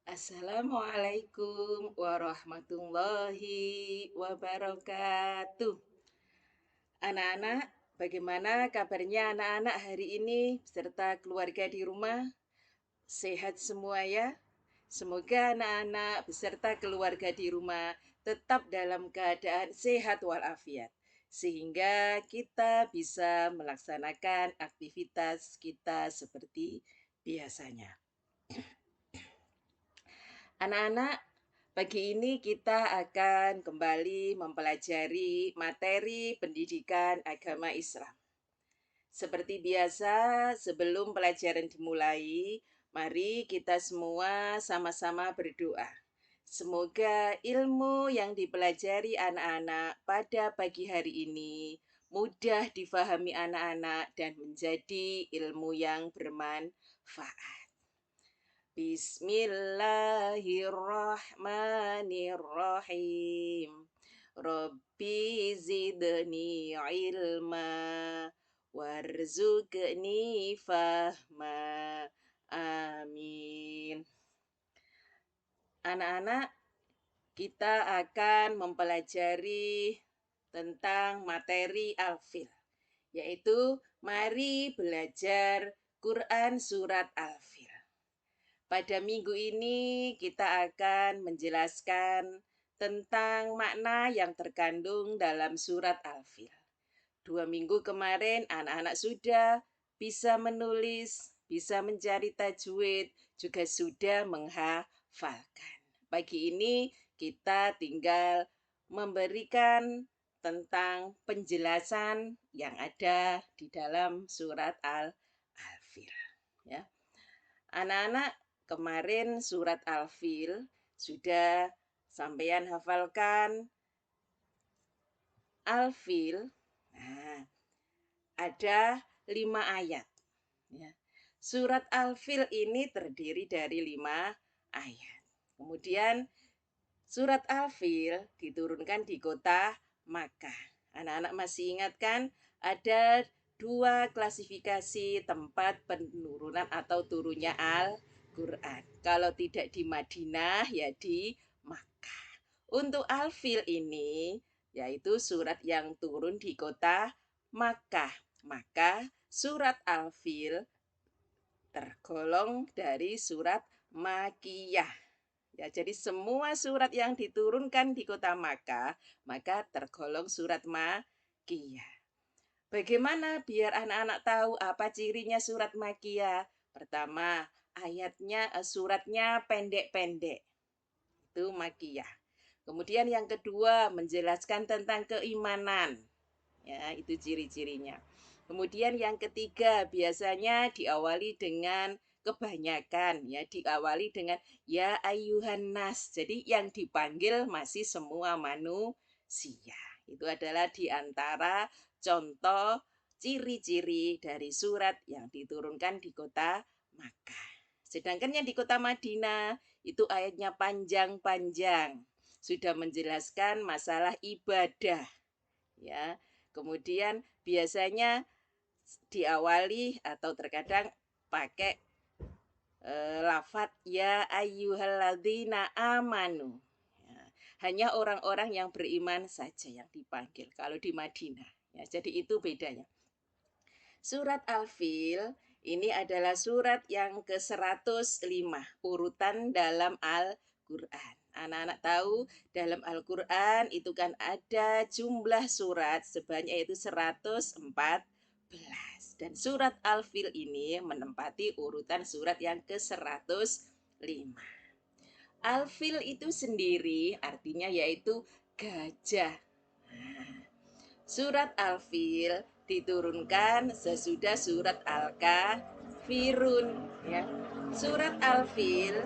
Assalamualaikum warahmatullahi wabarakatuh. Anak-anak, bagaimana kabarnya anak-anak hari ini beserta keluarga di rumah? Sehat semua ya? Semoga anak-anak beserta keluarga di rumah tetap dalam keadaan sehat walafiat, sehingga kita bisa melaksanakan aktivitas kita seperti biasanya. Anak-anak, pagi ini kita akan kembali mempelajari materi pendidikan agama Islam. Seperti biasa, sebelum pelajaran dimulai, mari kita semua sama-sama berdoa. Semoga ilmu yang dipelajari anak-anak pada pagi hari ini mudah difahami anak-anak dan menjadi ilmu yang bermanfaat. Bismillahirrahmanirrahim. Rabbi zidni ilma warzuqni fahma. Amin. Anak-anak, kita akan mempelajari tentang materi Al-Fil, yaitu mari belajar Quran Surat Al-Fil. Pada minggu ini kita akan menjelaskan tentang makna yang terkandung dalam surat Al-Fil. 2 minggu kemarin anak-anak sudah bisa menulis, bisa mencari tajwid, juga sudah menghafalkan. Pagi ini kita tinggal memberikan tentang penjelasan yang ada di dalam surat Al-Fil. Ya. Anak-anak, kemarin surat Al-Fil sudah sampean hafalkan. Al-Fil, nah, ada 5 ayat. Ya. Surat Al-Fil ini terdiri dari 5 ayat. Kemudian surat Al-Fil diturunkan di kota Makkah. Anak-anak masih ingat kan? Ada 2 klasifikasi tempat penurunan atau turunnya Al-Quran. Kalau tidak di Madinah, ya di Makkah. Untuk Al-Fil ini, yaitu surat yang turun di kota Makkah. Maka surat Al-Fil tergolong dari surat Makkiyah. Ya, jadi semua surat yang diturunkan di kota Makkah, maka tergolong surat Makkiyah. Bagaimana biar anak-anak tahu apa cirinya surat Makkiyah? Pertama, suratnya pendek-pendek. Itu Makkiyah. Kemudian yang kedua, menjelaskan tentang keimanan. Ya, itu ciri-cirinya. Kemudian yang ketiga, biasanya diawali dengan kebanyakan, ya, diawali dengan ya ayyuhan nas. Jadi yang dipanggil masih semua manusia. Itu adalah di antara contoh ciri-ciri dari surat yang diturunkan di kota Makkah. Sedangkan yang di kota Madinah itu ayatnya panjang-panjang. Sudah menjelaskan masalah ibadah, ya. Kemudian biasanya diawali atau terkadang pakai lafadz ya ayyuhalladzina amanu. Ya, hanya orang-orang yang beriman saja yang dipanggil kalau di Madinah. Ya, jadi itu bedanya. Surat Al-Fil ini adalah surat yang ke-105 urutan dalam Al-Quran. Anak-anak tahu dalam Al-Quran itu kan ada jumlah surat sebanyak itu 114. Dan surat Al-Fil ini menempati urutan surat yang ke-105. Al-Fil itu sendiri artinya yaitu gajah. Surat Al-Fil diturunkan sesudah surat Al-Kafirun, ya. Surat Al-Fil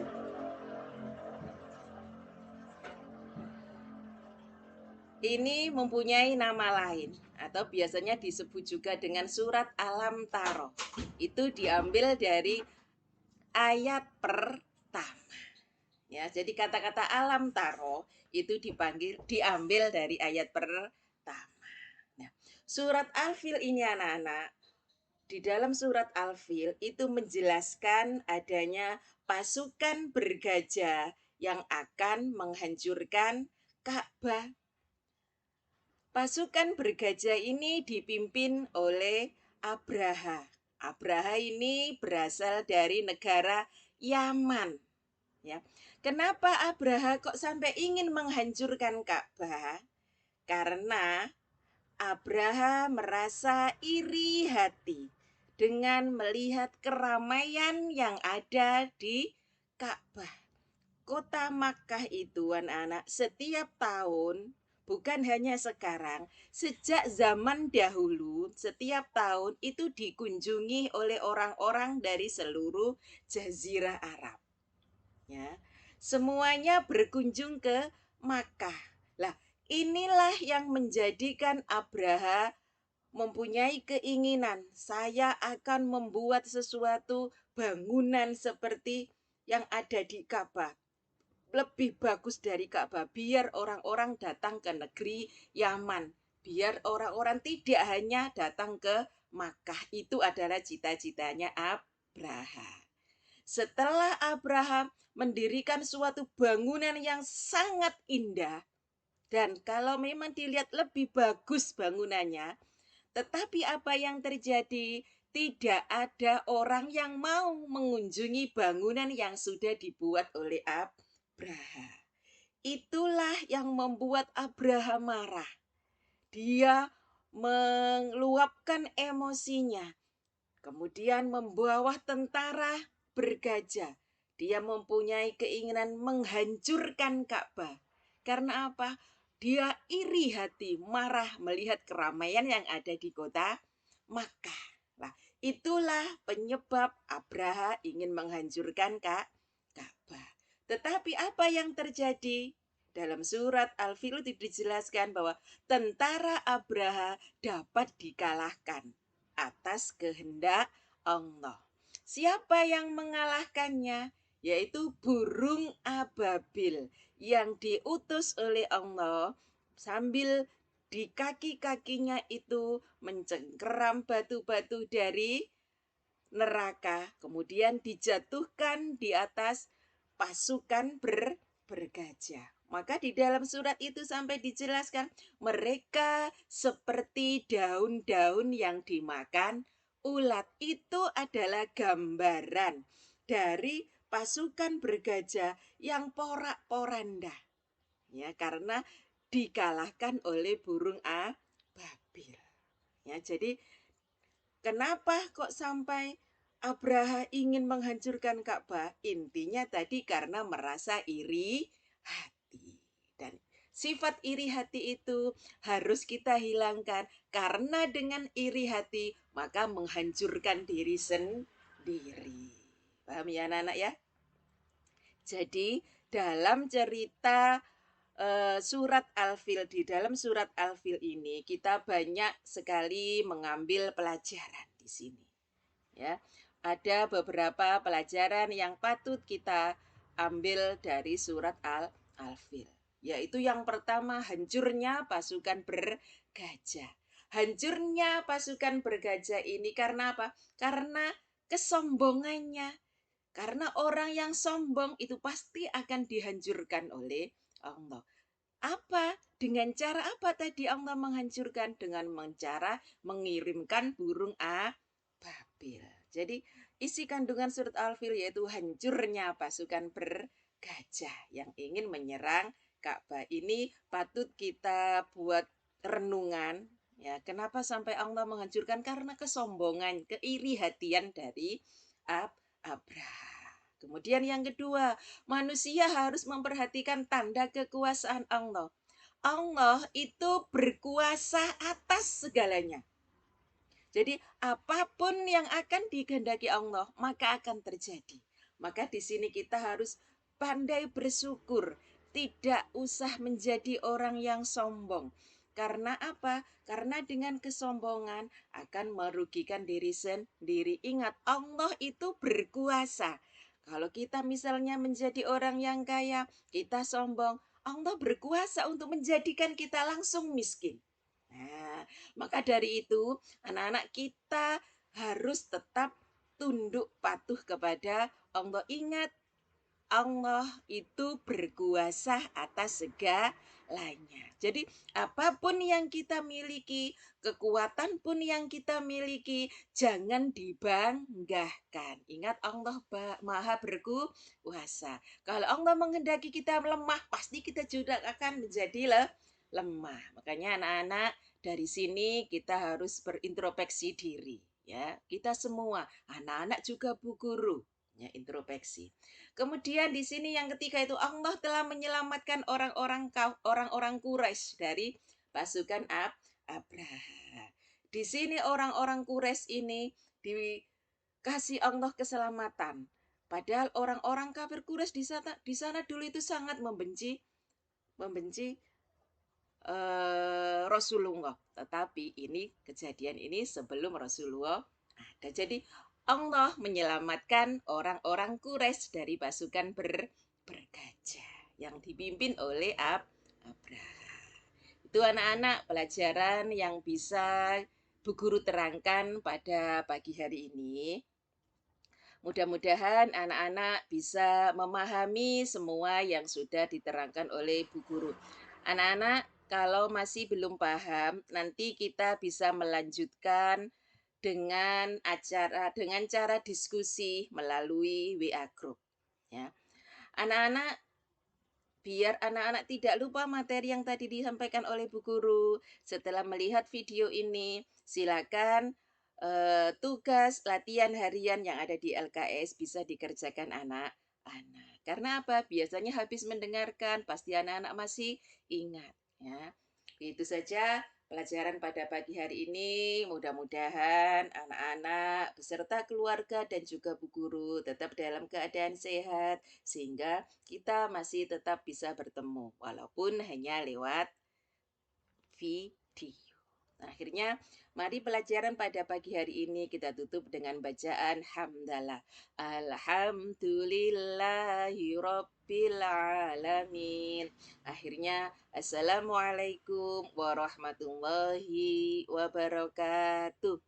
ini mempunyai nama lain atau biasanya disebut juga dengan surat Alam Taro. Itu diambil dari ayat pertama. Ya, jadi kata-kata Alam Taro itu diambil dari ayat pertama. Nah, surat Al-Fil ini anak-anak Di dalam surat Al-Fil itu menjelaskan adanya pasukan bergajah yang akan menghancurkan Ka'bah. Pasukan bergajah ini dipimpin oleh Abraha. Abraha ini berasal dari negara Yaman. Ya. Kenapa Abraha kok sampai ingin menghancurkan Ka'bah? Karena Abraha merasa iri hati dengan melihat keramaian yang ada di Ka'bah. Kota Makkah itu anak-anak setiap tahun, bukan hanya sekarang, sejak zaman dahulu setiap tahun itu dikunjungi oleh orang-orang dari seluruh jazirah Arab. Ya. Semuanya berkunjung ke Makkah. Lah, inilah yang menjadikan Abraha mempunyai keinginan, saya akan membuat sesuatu bangunan seperti yang ada di Ka'bah, lebih bagus dari Ka'bah, biar orang-orang datang ke negeri Yaman, biar orang-orang tidak hanya datang ke Makkah. Itu adalah cita-citanya Abraha. Setelah Abraham mendirikan suatu bangunan yang sangat indah, dan kalau memang dilihat lebih bagus bangunannya, tetapi apa yang terjadi? Tidak ada orang yang mau mengunjungi bangunan yang sudah dibuat oleh Abraham. Itulah yang membuat Abraham marah. Dia meluapkan emosinya, kemudian membawa tentara bergajah. Dia mempunyai keinginan menghancurkan Ka'bah. Karena apa? Dia iri hati, marah melihat keramaian yang ada di kota Makkah. Nah, itulah penyebab Abraha ingin menghancurkan Ka'bah. Tetapi apa yang terjadi? Dalam surat Al-Fil itu dijelaskan bahwa tentara Abraha dapat dikalahkan atas kehendak Allah. Siapa yang mengalahkannya? Yaitu burung ababil yang diutus oleh Allah sambil di kaki-kakinya itu mencengkeram batu-batu dari neraka, kemudian dijatuhkan di atas pasukan bergajah. Maka di dalam surat itu sampai dijelaskan mereka seperti daun-daun yang dimakan ulat. Itu adalah gambaran dari pasukan bergajah yang porak-poranda. Ya, karena dikalahkan oleh burung ababil. Ya, jadi kenapa kok sampai Abraha ingin menghancurkan Ka'bah? Intinya tadi karena merasa iri hati. Dan sifat iri hati itu harus kita hilangkan, karena dengan iri hati maka menghancurkan diri sendiri. Paham ya anak-anak ya? Jadi dalam cerita surat Al-Fil, di dalam surat Al-Fil ini kita banyak sekali mengambil pelajaran di sini. Ya, ada beberapa pelajaran yang patut kita ambil dari surat Al-Fil. Yaitu yang pertama, hancurnya pasukan bergajah. Hancurnya pasukan bergajah ini karena apa? Karena kesombongannya. Karena orang yang sombong itu pasti akan dihancurkan oleh Allah. Apa? Dengan cara apa tadi Allah menghancurkan? Dengan cara mengirimkan burung ababil. Jadi isi kandungan surat Al-Fil yaitu hancurnya pasukan bergajah yang ingin menyerang Ka'bah. Ini patut kita buat renungan. Ya, kenapa sampai Allah menghancurkan? Karena kesombongan, keiri hatian dari Abraham. Kemudian yang kedua, manusia harus memperhatikan tanda kekuasaan Allah. Allah itu berkuasa atas segalanya. Jadi apapun yang akan dikehendaki Allah, maka akan terjadi. Maka di sini kita harus pandai bersyukur, tidak usah menjadi orang yang sombong. Karena apa? Karena dengan kesombongan akan merugikan diri sendiri. Ingat, Allah itu berkuasa. Kalau kita misalnya menjadi orang yang kaya, kita sombong, Allah berkuasa untuk menjadikan kita langsung miskin. Nah, maka dari itu anak-anak kita harus tetap tunduk patuh kepada Allah. Ingat, Allah itu berkuasa atas segalanya. Jadi apapun yang kita miliki, kekuatan pun yang kita miliki, jangan dibanggakan. Ingat, Allah maha berkuasa. Kalau Allah menghendaki kita lemah, pasti kita juga akan menjadi lemah. Makanya anak-anak, dari sini kita harus berintrospeksi diri. Ya, kita semua, anak-anak juga Bu Guru, ya, introspeksi. Kemudian di sini yang ketiga itu Allah telah menyelamatkan orang-orang Quraisy dari pasukan Abraha. Di sini orang-orang Quraisy ini dikasih Allah keselamatan. Padahal orang-orang kafir Quraisy di sana dulu itu sangat membenci Rasulullah. Tetapi ini kejadian ini sebelum Rasulullah ada. Jadi Allah menyelamatkan orang-orang Quraisy dari pasukan bergajah yang dipimpin oleh Abraha. Itu anak-anak pelajaran yang bisa Bu Guru terangkan pada pagi hari ini. Mudah-mudahan anak-anak bisa memahami semua yang sudah diterangkan oleh Bu Guru. Anak-anak, kalau masih belum paham, nanti kita bisa melanjutkan dengan cara diskusi melalui WA Group, ya. Anak-anak, biar anak-anak tidak lupa materi yang tadi disampaikan oleh Bu Guru, setelah melihat video ini, silakan tugas latihan harian yang ada di LKS bisa dikerjakan anak-anak. Karena apa? Biasanya habis mendengarkan, pasti anak-anak masih ingat, ya. Itu saja pelajaran pada pagi hari ini. Mudah-mudahan anak-anak beserta keluarga dan juga Bu Guru tetap dalam keadaan sehat, sehingga kita masih tetap bisa bertemu walaupun hanya lewat video. Akhirnya, mari pelajaran pada pagi hari ini kita tutup dengan bacaan hamdalah. Alhamdulillahi Rabbil Alamin. Akhirnya, Assalamualaikum warahmatullahi wabarakatuh.